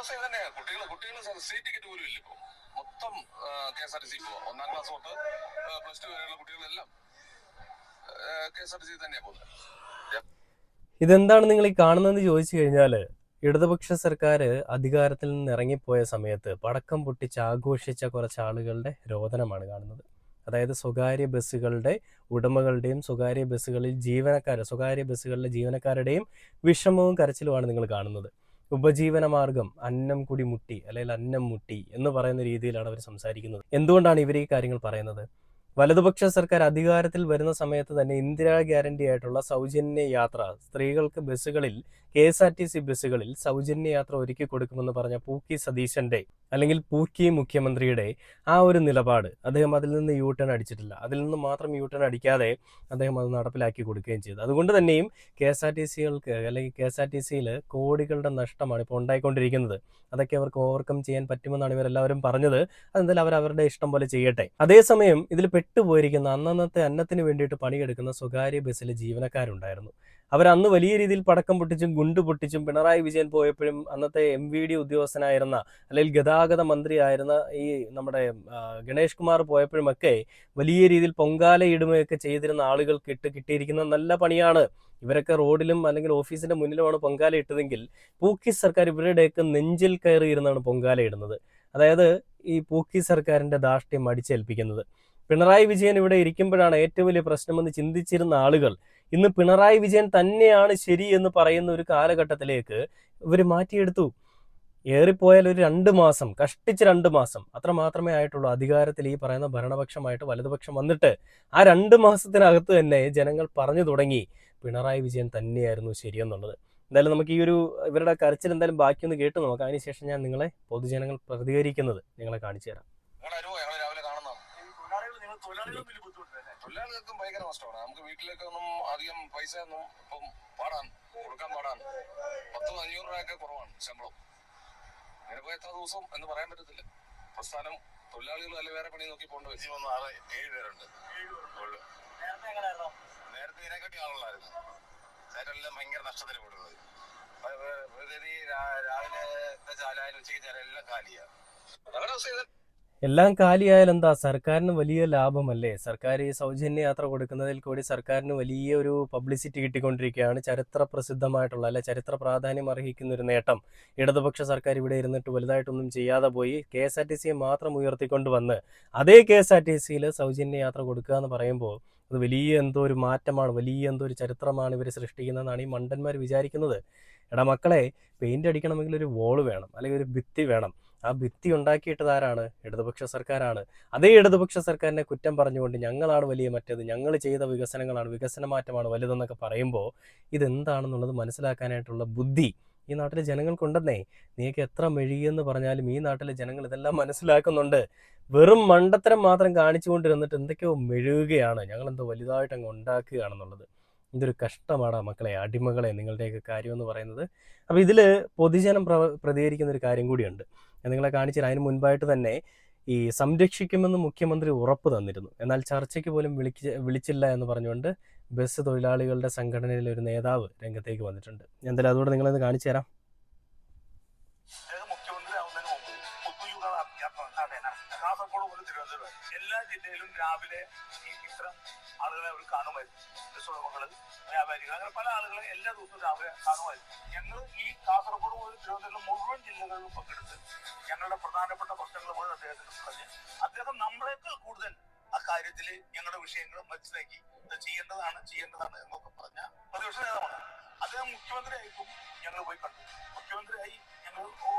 അവസ്ഥ തന്നെ. കുട്ടികൾ സീറ്റ് ടിക്കറ്റ് പോലും ഇല്ല. ഇപ്പോൾ മൊത്തം KSRTC ഇപ്പോൾ 1ാം ക്ലാസ് തൊട്ട് +2 വരെയുള്ള കുട്ടികളെല്ലാം KSRTC തന്നെയാണ് പോകുന്നത്. ഇതെന്താണ് നിങ്ങൾ ഈ കാണുന്നതെന്ന് ചോദിച്ചു കഴിഞ്ഞാൽ, ഇടതുപക്ഷ സർക്കാർ അധികാരത്തിൽ നിന്ന് ഇറങ്ങിപ്പോയ സമയത്ത് പടക്കം പൊട്ടിച്ച് ആഘോഷിച്ച കുറച്ച് ആളുകളുടെ രോദനമാണ് കാണുന്നത്. അതായത് സ്വകാര്യ ബസ്സുകളുടെ ഉടമകളുടെയും സ്വകാര്യ ബസ്സുകളിലെ ജീവനക്കാരുടെയും വിഷമവും കരച്ചിലുമാണ് നിങ്ങൾ കാണുന്നത്. ഉപജീവന മാർഗം അന്നം കുടി മുട്ടി, അല്ലെങ്കിൽ അന്നം മുട്ടി എന്ന് പറയുന്ന രീതിയിലാണ് അവർ സംസാരിക്കുന്നത്. എന്തുകൊണ്ടാണ് ഇവർ ഈ കാര്യങ്ങൾ പറയുന്നത്? വലതുപക്ഷ സർക്കാർ അധികാരത്തിൽ വരുന്ന സമയത്ത് തന്നെ ഇന്ദിരാ ഗ്യാരണ്ടി ആയിട്ടുള്ള സൗജന്യ യാത്ര, സ്ത്രീകൾക്ക് ബസ്സുകളിൽ, KSRTC ബസ്സുകളിൽ സൗജന്യ യാത്ര ഒരുക്കി കൊടുക്കുമെന്ന് പറഞ്ഞ പൂക്കി സതീശന്റെ അല്ലെങ്കിൽ പൂക്കി മുഖ്യമന്ത്രിയുടെ ആ ഒരു നിലപാട്, അദ്ദേഹം അതിൽ നിന്ന് യൂട്ടേൺ അടിച്ചിട്ടില്ല. അതിൽ നിന്ന് മാത്രം യൂട്ടേൺ അടിക്കാതെ അദ്ദേഹം അത് നടപ്പിലാക്കി കൊടുക്കുകയും ചെയ്തു. അതുകൊണ്ട് തന്നെയും KSRTCയിൽ കോടികളുടെ നഷ്ടമാണ് ഇപ്പോൾ ഉണ്ടായിക്കൊണ്ടിരിക്കുന്നത്. അതൊക്കെ അവർക്ക് ഓവർകം ചെയ്യാൻ പറ്റുമെന്നാണ് ഇവരെല്ലാവരും പറഞ്ഞത്. അതെന്തായാലും അവരുടെ ഇഷ്ടം പോലെ ചെയ്യട്ടെ. അതേസമയം ഇതിൽ പെട്ടുപോയിരിക്കുന്ന അന്നന്നത്തെ അന്നത്തിന് വേണ്ടിയിട്ട് പണിയെടുക്കുന്ന സ്വകാര്യ ബസ്സിലെ ജീവനക്കാരുണ്ടായിരുന്നു. അവരന്ന് വലിയ രീതിയിൽ പടക്കം പൊട്ടിച്ചും ഗുണ്ട് പൊട്ടിച്ചും പിണറായി വിജയൻ പോയപ്പോഴും അന്നത്തെ MVD ഉദ്യോഗസ്ഥനായിരുന്ന, അല്ലെങ്കിൽ ഗതാഗത മന്ത്രിയായിരുന്ന ഈ നമ്മുടെ ഗണേഷ് കുമാർ പോയപ്പോഴുമൊക്കെ വലിയ രീതിയിൽ പൊങ്കാലയിടുകയൊക്കെ ചെയ്തിരുന്ന ആളുകൾക്ക് കിട്ടിയിരിക്കുന്ന നല്ല പണിയാണ്. ഇവരൊക്കെ റോഡിലും അല്ലെങ്കിൽ ഓഫീസിന്റെ മുന്നിലുമാണ് പൊങ്കാല ഇട്ടതെങ്കിൽ പൂക്കി സർക്കാർ ഇവരുടെയൊക്കെ നെഞ്ചിൽ കയറിയിരുന്നാണ് പൊങ്കാല ഇടുന്നത്. അതായത് ഈ പൂക്കി സർക്കാരിന്റെ ധാർഷ്ട്യം അടിച്ചേൽപ്പിക്കുന്നത്. പിണറായി വിജയൻ ഇവിടെ ഇരിക്കുമ്പോഴാണ് ഏറ്റവും വലിയ പ്രശ്നമെന്ന് ചിന്തിച്ചിരുന്ന ആളുകൾ ഇന്ന് പിണറായി വിജയൻ തന്നെയാണ് ശരി എന്ന് പറയുന്ന ഒരു കാലഘട്ടത്തിലേക്ക് ഇവർ മാറ്റിയെടുത്തു. ഏറിപ്പോയാൽ ഒരു 2 മാസം, കഷ്ടിച്ച് 2 മാസം അത്ര മാത്രമേ ആയിട്ടുള്ളൂ അധികാരത്തിൽ ഈ പറയുന്ന ഭരണപക്ഷമായിട്ട് വലതുപക്ഷം വന്നിട്ട്. ആ 2 മാസത്തിനകത്ത് തന്നെ ജനങ്ങൾ പറഞ്ഞു തുടങ്ങി പിണറായി വിജയൻ തന്നെയായിരുന്നു ശരിയെന്നുള്ളത്. എന്തായാലും നമുക്ക് ഈ ഒരു ഇവരുടെ കരച്ചിൽ എന്തായാലും ബാക്കിയൊന്ന് കേട്ട് നോക്കാം. അതിനുശേഷം ഞാൻ നിങ്ങളെ പൊതുജനങ്ങൾ പ്രതികരിക്കുന്നത് നിങ്ങളെ കാണിച്ചു തരാം. തൊഴിലാളികൾക്കും ഭയങ്കര നഷ്ടമാണ്. നമുക്ക് വീട്ടിലേക്കൊന്നും അധികം പൈസ ഒന്നും ഇപ്പം കൊടുക്കാൻ പാടാണ്. 10-500 രൂപയൊക്കെ കുറവാണ് ശമ്പളം. അങ്ങനെ പോയി എത്ര ദിവസം എന്ന് പറയാൻ പറ്റത്തില്ല. പ്രസ്ഥാനം തൊഴിലാളികൾ അല്ലെ വേറെ പണി നോക്കി പോകേണ്ടി വരും. 7 പേരുണ്ട്. നേരത്തെ ഇതിനെക്കാട്ടി ആളുകളായിരുന്നു. എല്ലാം ഭയങ്കര നഷ്ടത്തിന് കൊടുക്കുന്നത്. രാവിലെ ചാലായാലും ഉച്ചയ്ക്ക് ചാലായാലും എല്ലാം കാലിയാണ്. അങ്ങനെ എല്ലാം കാലിയായാൽ എന്താ, സർക്കാരിന് വലിയ ലാഭമല്ലേ? സർക്കാർ ഈ സൗജന്യ യാത്ര കൊടുക്കുന്നതിൽ കൂടി സർക്കാരിന് വലിയ ഒരു പബ്ലിസിറ്റി കിട്ടിക്കൊണ്ടിരിക്കുകയാണ്. ചരിത്ര പ്രസിദ്ധമായിട്ടുള്ള, അല്ലെ ചരിത്ര പ്രാധാന്യം അർഹിക്കുന്ന ഒരു നേട്ടം ഇടതുപക്ഷ സർക്കാർ ഇവിടെ ഇരുന്നിട്ട് വലുതായിട്ടൊന്നും ചെയ്യാതെ പോയി KSRTCയെ മാത്രം ഉയർത്തിക്കൊണ്ട് വന്ന് അതേ KSRTCയിൽ സൗജന്യ യാത്ര കൊടുക്കുക എന്ന് പറയുമ്പോൾ അത് വലിയ എന്തോ ഒരു മാറ്റമാണ്, വലിയ എന്തോ ഒരു ചരിത്രമാണ് ഇവർ സൃഷ്ടിക്കുന്നതെന്നാണ് ഈ മണ്ടന്മാർ വിചാരിക്കുന്നത്. എടാ മക്കളെ, പെയിന്റ് അടിക്കണമെങ്കിൽ ഒരു വോള് വേണം, അല്ലെങ്കിൽ ഒരു ഭിത്തി വേണം. ആ ഭിത്തി ഉണ്ടാക്കിയിട്ടത് ആരാണ്? ഇടതുപക്ഷ സർക്കാരാണ്. അതേ ഇടതുപക്ഷ സർക്കാരിനെ കുറ്റം പറഞ്ഞുകൊണ്ട് ഞങ്ങളാണ് വലിയ മറ്റേത്, ഞങ്ങൾ ചെയ്ത വികസനങ്ങളാണ്, വികസന മാറ്റമാണ് വലുതെന്നൊക്കെ പറയുമ്പോൾ ഇതെന്താണെന്നുള്ളത് മനസ്സിലാക്കാനായിട്ടുള്ള ബുദ്ധി ഈ നാട്ടിലെ ജനങ്ങൾക്കുണ്ടെന്നേ. നീക്ക് എത്ര മെഴുകിയെന്ന് പറഞ്ഞാലും ഈ നാട്ടിലെ ജനങ്ങൾ ഇതെല്ലാം മനസ്സിലാക്കുന്നുണ്ട്. വെറും മണ്ടത്തരം മാത്രം കാണിച്ചുകൊണ്ടിരുന്നിട്ട് എന്തൊക്കെയോ മെഴുകുകയാണ്, ഞങ്ങളെന്തോ വലുതായിട്ട് അങ്ങ് ഉണ്ടാക്കുകയാണെന്നുള്ളത്. ഇതൊരു കഷ്ടമാണ് മക്കളെ, അടിമകളെ, നിങ്ങളുടെയൊക്കെ കാര്യം എന്ന് പറയുന്നത്. അപ്പോൾ ഇതിൽ പൊതുജനം പ്രതികരിക്കുന്ന ഒരു കാര്യം കൂടിയുണ്ട്. ഞാൻ നിങ്ങളെ കാണിച്ചാൽ അതിന് മുൻപായിട്ട് തന്നെ ഈ സംരക്ഷിക്കുമെന്ന് മുഖ്യമന്ത്രി ഉറപ്പ് തന്നിരുന്നു. എന്നാൽ ചർച്ചയ്ക്ക് പോലും വിളിച്ചില്ല എന്ന് പറഞ്ഞുകൊണ്ട് ബസ് തൊഴിലാളികളുടെ സംഘടനയിലെ ഒരു നേതാവ് രംഗത്തേക്ക് വന്നിട്ടുണ്ട്. എന്തായാലും അതുകൂടെ നിങ്ങളത് കാണിച്ചു തരാം. എല്ലാ ജില്ലയിലും രാവിലെ ഇത്തരം ആളുകളെ അവർ കാണുമായിരുന്നു. ബസ് ഉടമകള്, വ്യാപാരികൾ, അങ്ങനെ പല ആളുകളെ എല്ലാ ദിവസവും രാവിലെ കാണുമായിരുന്നു. ഞങ്ങൾ ഈ കാസർഗോഡ് മുതൽ തിരുവനന്തപുരം മുഴുവൻ ജില്ലകളിലും പങ്കെടുത്ത് ഞങ്ങളുടെ പ്രധാനപ്പെട്ട പ്രശ്നങ്ങൾ മുഴുവൻ അദ്ദേഹത്തിന് പറഞ്ഞ് അദ്ദേഹം നമ്മളേക്കാൾ കൂടുതൽ ആ കാര്യത്തിൽ ഞങ്ങളുടെ വിഷയങ്ങൾ മനസ്സിലാക്കി ചെയ്യേണ്ടതാണ് എന്നൊക്കെ പറഞ്ഞ പ്രതിപക്ഷ നേതാവാണ്. അദ്ദേഹം മുഖ്യമന്ത്രിയായിട്ടും ഞങ്ങൾ പോയി കണ്ടു. മുഖ്യമന്ത്രിയായി ഞങ്ങൾ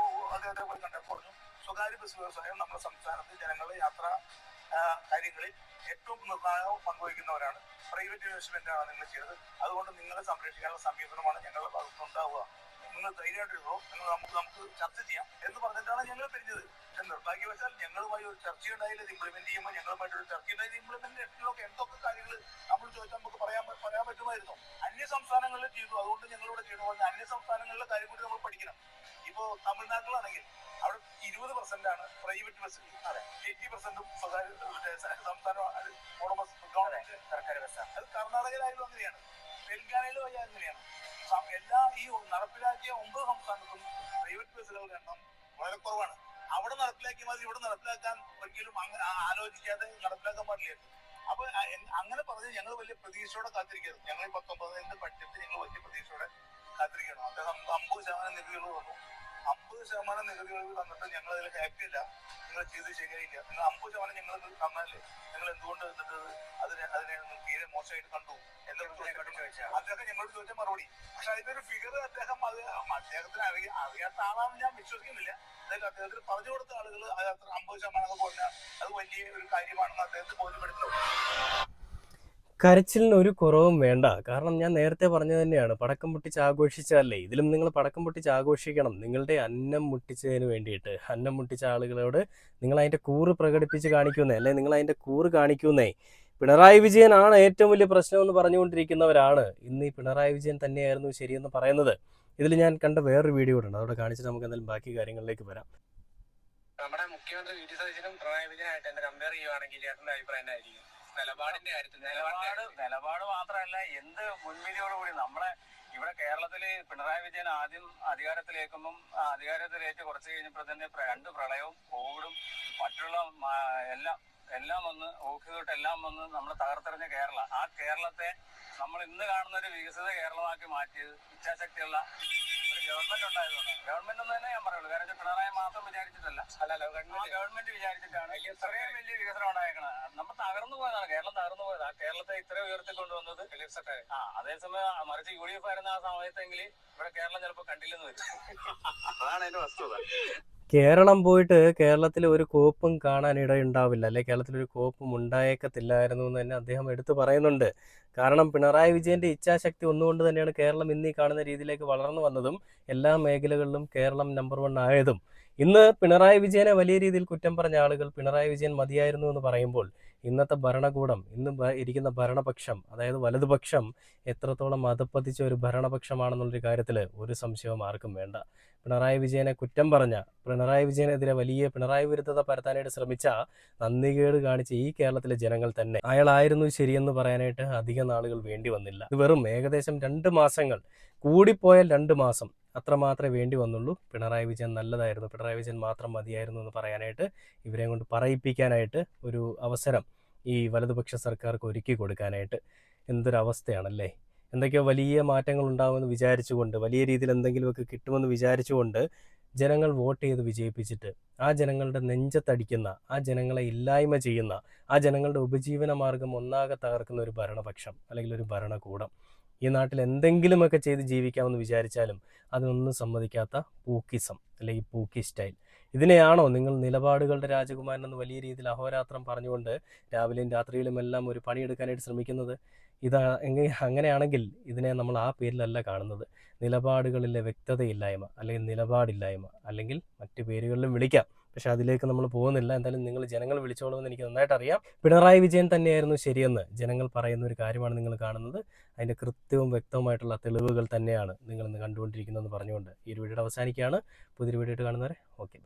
അദ്ദേഹത്തെ പോയി കണ്ടപ്പോൾ പറഞ്ഞു, സ്വകാര്യ ബസ് വ്യവസായം നമ്മുടെ സംസ്ഥാനത്ത് ജനങ്ങളുടെ യാത്രാ കാര്യങ്ങളിൽ ഏറ്റവും നിർണായകം പങ്കുവയ്ക്കുന്നവരാണ്. പ്രൈവറ്റ് ഇൻവെസ്റ്റ്മെന്റ് ആണ് നിങ്ങൾ ചെയ്തത്. അതുകൊണ്ട് നിങ്ങളെ സംരക്ഷിക്കാനുള്ള സമീപനമാണ് ഞങ്ങളുടെ ഭാഗത്ത് ഉണ്ടാവുക. നിങ്ങൾ ധൈര്യമായിട്ടിരുന്നോ, നമുക്ക് ചർച്ച ചെയ്യാം എന്ന് പറഞ്ഞിട്ടാണ് ഞങ്ങൾ പിരിഞ്ഞത്. പക്ഷെ നിർഭാഗ്യവശാൽ ഞങ്ങളുമായി ഒരു ചർച്ചയുണ്ടായില്ല. ഇത് ഇംപ്ലിമെന്റ് ചെയ്യുമ്പോൾ ഞങ്ങളുമായിട്ടൊരു ചർച്ചയുണ്ടായത് ഇംപ്ലിമെന്റേഷനിലൊക്കെ എന്തൊക്കെ കാര്യങ്ങൾ നമ്മൾ ചോദിച്ചാൽ നമുക്ക് പറയാൻ പറ്റുമായിരുന്നു. അന്യ സംസ്ഥാനങ്ങളിൽ ചെയ്തു, അതുകൊണ്ട് ഞങ്ങളിവിടെ ചെയ്യണമെന്ന്. അന്യ സംസ്ഥാനങ്ങളിലെ കാര്യം കൂടി നമ്മൾ പഠിക്കണം. ഇപ്പോ തമിഴ്നാട്ടിലാണെങ്കിൽ അവിടെ 20% പ്രൈവറ്റ് ബസ്, 80% സ്വകാര്യ സംസ്ഥാന സർക്കാർ ബസ്സാണ്. അത് കർണാടകയിലായാലും അങ്ങനെയാണ്, തെലങ്കാനയിലും അങ്ങനെയാണ്. എല്ലാ ഈ നടപ്പിലാക്കിയ 9 സംസ്ഥാനത്തും പ്രൈവറ്റ് ബസ്സുകളുടെ എണ്ണം വളരെ കുറവാണ്. അവിടെ നടപ്പിലാക്കിയ മാതിരി ഇവിടെ നടപ്പിലാക്കാൻ ഒരിക്കലും അങ്ങനെ ആലോചിക്കാതെ നടപ്പിലാക്കാൻ പാടില്ലായിരുന്നു. അപ്പൊ അങ്ങനെ പറഞ്ഞ് ഞങ്ങൾ വലിയ പ്രതീക്ഷയോടെ കാത്തിരിക്കുന്നു. ഞങ്ങൾ 19 ബഡ്ജറ്റ് ഞങ്ങൾ വലിയ പ്രതീക്ഷയോടെ കാത്തിരിക്കണം. അദ്ദേഹം 50% നികുതികൾ തന്നു. 50% നികുതികൾ തന്നിട്ട് ഞങ്ങൾ അതിൽ ഹാപ്പി അല്ല, നിങ്ങൾ ചെയ്ത് ശരിയായില്ല, നിങ്ങൾ 50% ഞങ്ങൾ തന്നാലേ നിങ്ങൾ എന്തുകൊണ്ട് എന്നിട്ട് അതിനെ തീരെ മോശമായിട്ട് കണ്ടു എന്നൊരു അദ്ദേഹം ഞങ്ങളോട് ചോദിച്ച മറുപടി. പക്ഷെ അതിനൊരു ഫിഗർ അദ്ദേഹത്തിന് അറിയാത്ത ആളാണെന്ന് ഞാൻ വിശ്വസിക്കുന്നില്ല. അദ്ദേഹത്തിന് പറഞ്ഞു കൊടുത്ത ആളുകൾ അത് അത്ര 50% പറഞ്ഞാൽ അത് വലിയ ഒരു കാര്യമാണെന്ന് അദ്ദേഹത്തിന് ബോധ്യപ്പെടുത്തുന്നു. കരച്ചിലിന് ഒരു കുറവും വേണ്ട. കാരണം ഞാൻ നേരത്തെ പറഞ്ഞത് തന്നെയാണ്, പടക്കം പൊട്ടിച്ച് ആഘോഷിച്ചാലേ ഇതിലും നിങ്ങൾ പടക്കം പൊട്ടിച്ച് ആഘോഷിക്കണം. നിങ്ങളുടെ അന്നം മുട്ടിച്ചതിന് വേണ്ടിയിട്ട് അന്നം മുട്ടിച്ച ആളുകളോട് നിങ്ങൾ അതിൻ്റെ കൂറ് പ്രകടിപ്പിച്ച് കാണിക്കുന്നേ, അല്ലെ നിങ്ങൾ അതിൻ്റെ കൂറ് കാണിക്കുന്നേ. പിണറായി വിജയനാണ് ഏറ്റവും വലിയ പ്രശ്നമെന്ന് പറഞ്ഞുകൊണ്ടിരിക്കുന്നവരാണ് ഇന്ന് ഈ പിണറായി വിജയൻ തന്നെയായിരുന്നു ശരിയെന്ന് പറയുന്നത്. ഇതിൽ ഞാൻ കണ്ട വേറൊരു വീഡിയോ ഉണ്ട്, അതോടെ കാണിച്ചിട്ട് നമുക്ക് എന്തായാലും ബാക്കി കാര്യങ്ങളിലേക്ക് വരാം. നമ്മുടെ മുഖ്യമന്ത്രി വി ഡി സതീശനും പിണറായി വിജയനായിട്ട് എന്നെ കമ്പയർ ചെയ്യുവാണെങ്കിൽ ചേട്ടന്റെ അഭിപ്രായം എന്തായിരിക്കും? നിലപാടിന്റെ കാര്യത്തിൽ നിലപാട് മാത്രമല്ല, എന്ത് മുൻവിധിയോടുകൂടി നമ്മളെ ഇവിടെ കേരളത്തില് പിണറായി വിജയൻ ആദ്യം അധികാരത്തിലേക്കുമ്പം അധികാരത്തിലേക്ക് കുറച്ച് കഴിഞ്ഞപ്പോൾ തന്നെ 2 പ്രളയവും കോവിഡും മറ്റുള്ള എല്ലാം വന്ന് ഓക്കിതൊട്ടെല്ലാം വന്ന് നമ്മൾ തകർത്തെറിഞ്ഞ ആ കേരളത്തെ നമ്മൾ ഇന്ന് കാണുന്ന ഒരു വികസിത കേരളമാക്കി മാറ്റിയത് ഇച്ഛാശക്തിയുള്ള ഒരു ഗവൺമെന്റ് ഉണ്ടായതുകൊണ്ട്. ഗവൺമെന്റ് എന്ന് തന്നെ ഞാൻ പറയുള്ളൂ, കാരണം പിണറായി മാത്രം വിചാരിച്ചിട്ടല്ല, ഗവൺമെന്റ് വിചാരിച്ചിട്ടാണ് ഇത്രയും വലിയ വികസനം ഉണ്ടായേക്കണത്. നമ്മൾ തകർന്നു പോയതാണ്, കേരളം തകർന്നു പോയത്. ആ കേരളത്തെ ഇത്ര ഉയർത്തിക്കൊണ്ടുവന്നത് അതേസമയം മറിച്ച് UDF ആയിരുന്ന ആ സമയത്തെങ്കിൽ ഇവിടെ കേരളം ചിലപ്പോൾ കണ്ടില്ലെന്ന് വരും. അതാണ് അതിന്റെ വസ്തുത. കേരളം പോയിട്ട് കേരളത്തിൽ ഒരു കോപ്പും കാണാനിടയുണ്ടാവില്ല, അല്ലെ കേരളത്തിൽ ഒരു കോപ്പും ഉണ്ടായേക്കത്തില്ലായിരുന്നു എന്ന് തന്നെ അദ്ദേഹം എടുത്തു പറയുന്നുണ്ട്. കാരണം പിണറായി വിജയന്റെ ഇച്ഛാശക്തി ഒന്നുകൊണ്ട് തന്നെയാണ് കേരളം ഇന്ന് ഈ കാണുന്ന രീതിയിലേക്ക് വളർന്നു വന്നതും എല്ലാ മേഖലകളിലും കേരളം നമ്പർ 1 ആയതും. ഇന്ന് പിണറായി വിജയനെ വലിയ രീതിയിൽ കുറ്റം പറഞ്ഞ ആളുകൾ പിണറായി വിജയൻ മതിയായിരുന്നു എന്ന് പറയുമ്പോൾ ഇന്നത്തെ ഭരണകൂടം, ഇന്ന് ഇരിക്കുന്ന ഭരണപക്ഷം, അതായത് വലതുപക്ഷം എത്രത്തോളം അധപ്പതിച്ച ഒരു ഭരണപക്ഷമാണെന്നുള്ളൊരു കാര്യത്തിൽ ഒരു സംശയവും ആർക്കും വേണ്ട. പിണറായി വിജയനെ കുറ്റം പറഞ്ഞ, പിണറായി വിജയനെതിരെ വലിയ പിണറായി വിരുദ്ധത പരത്താനായിട്ട് ശ്രമിച്ച, നന്ദികേട് കാണിച്ച ഈ കേരളത്തിലെ ജനങ്ങൾ തന്നെ അയാളായിരുന്നു ശരിയെന്ന് പറയാനായിട്ട് അധിക നാളുകൾ വേണ്ടി വന്നില്ല. ഇത് വെറും ഏകദേശം 2 മാസങ്ങൾ, കൂടിപ്പോയാൽ 2 മാസം അത്ര മാത്രമേ വേണ്ടി വന്നുള്ളൂ. പിണറായി വിജയൻ നല്ലതായിരുന്നു, പിണറായി വിജയൻ മാത്രം മതിയായിരുന്നു എന്ന് പറയാനായിട്ട്, ഇവരെ കൊണ്ട് പറയിപ്പിക്കാനായിട്ട് ഒരു അവസരം ഈ വലതുപക്ഷ സർക്കാർക്ക് ഒരുക്കി കൊടുക്കാനായിട്ട്. എന്തൊരവസ്ഥയാണല്ലേ. എന്തൊക്കെയോ വലിയ മാറ്റങ്ങൾ ഉണ്ടാകുമെന്ന് വിചാരിച്ചുകൊണ്ട്, വലിയ രീതിയിൽ എന്തെങ്കിലുമൊക്കെ കിട്ടുമെന്ന് വിചാരിച്ചുകൊണ്ട് ജനങ്ങൾ വോട്ട് ചെയ്ത് വിജയിപ്പിച്ചിട്ട് ആ ജനങ്ങളുടെ നെഞ്ചത്തടിക്കുന്ന, ആ ജനങ്ങളെ ഇല്ലായ്മ ചെയ്യുന്ന, ആ ജനങ്ങളുടെ ഉപജീവന മാർഗം ഒന്നാകെ തകർക്കുന്ന ഒരു ഭരണപക്ഷം അല്ലെങ്കിൽ ഒരു ഭരണകൂടം ഈ നാട്ടിൽ എന്തെങ്കിലുമൊക്കെ ചെയ്ത് ജീവിക്കാമെന്ന് വിചാരിച്ചാലും അതിനൊന്നും സമ്മതിക്കാത്ത പൂക്കിസം, അല്ലെങ്കിൽ പൂക്കി സ്റ്റൈൽ. ഇതിനെയാണോ നിങ്ങൾ നിലപാടുകളുടെ രാജകുമാരൻ എന്ന് വലിയ രീതിയിൽ അഹോരാത്രം പറഞ്ഞുകൊണ്ട് രാവിലെയും രാത്രിയിലും എല്ലാം ഒരു പണിയെടുക്കാനായിട്ട് ശ്രമിക്കുന്നത്? അങ്ങനെയാണെങ്കിൽ ഇതിനെ നമ്മൾ ആ പേരിലല്ല കാണുന്നത്. നിലപാടുകളിലെ വ്യക്തതയില്ലായ്മ, അല്ലെങ്കിൽ നിലപാടില്ലായ്മ, അല്ലെങ്കിൽ മറ്റു പേരുകളിലും വിളിക്കാം. പക്ഷെ അതിലേക്ക് നമ്മൾ പോകുന്നില്ല. എന്തായാലും നിങ്ങൾ ജനങ്ങൾ വിളിച്ചോളുമെന്ന് എനിക്ക് നന്നായിട്ട് അറിയാം. പിണറായി വിജയൻ തന്നെയായിരുന്നു ശരിയെന്ന് ജനങ്ങൾ പറയുന്ന ഒരു കാര്യമാണ് നിങ്ങൾ കാണുന്നത്. അതിൻ്റെ കൃത്യവും വ്യക്തവുമായിട്ടുള്ള തെളിവുകൾ തന്നെയാണ് നിങ്ങൾ ഇന്ന് കണ്ടുകൊണ്ടിരിക്കുന്നതെന്ന് പറഞ്ഞുകൊണ്ട് ഈ ഒരു വീഡിയോ അവസാനിക്കുകയാണ്. പുതിയൊരു വീഡിയോ ആയിട്ട് കാണുന്നവരെ ഓക്കെ.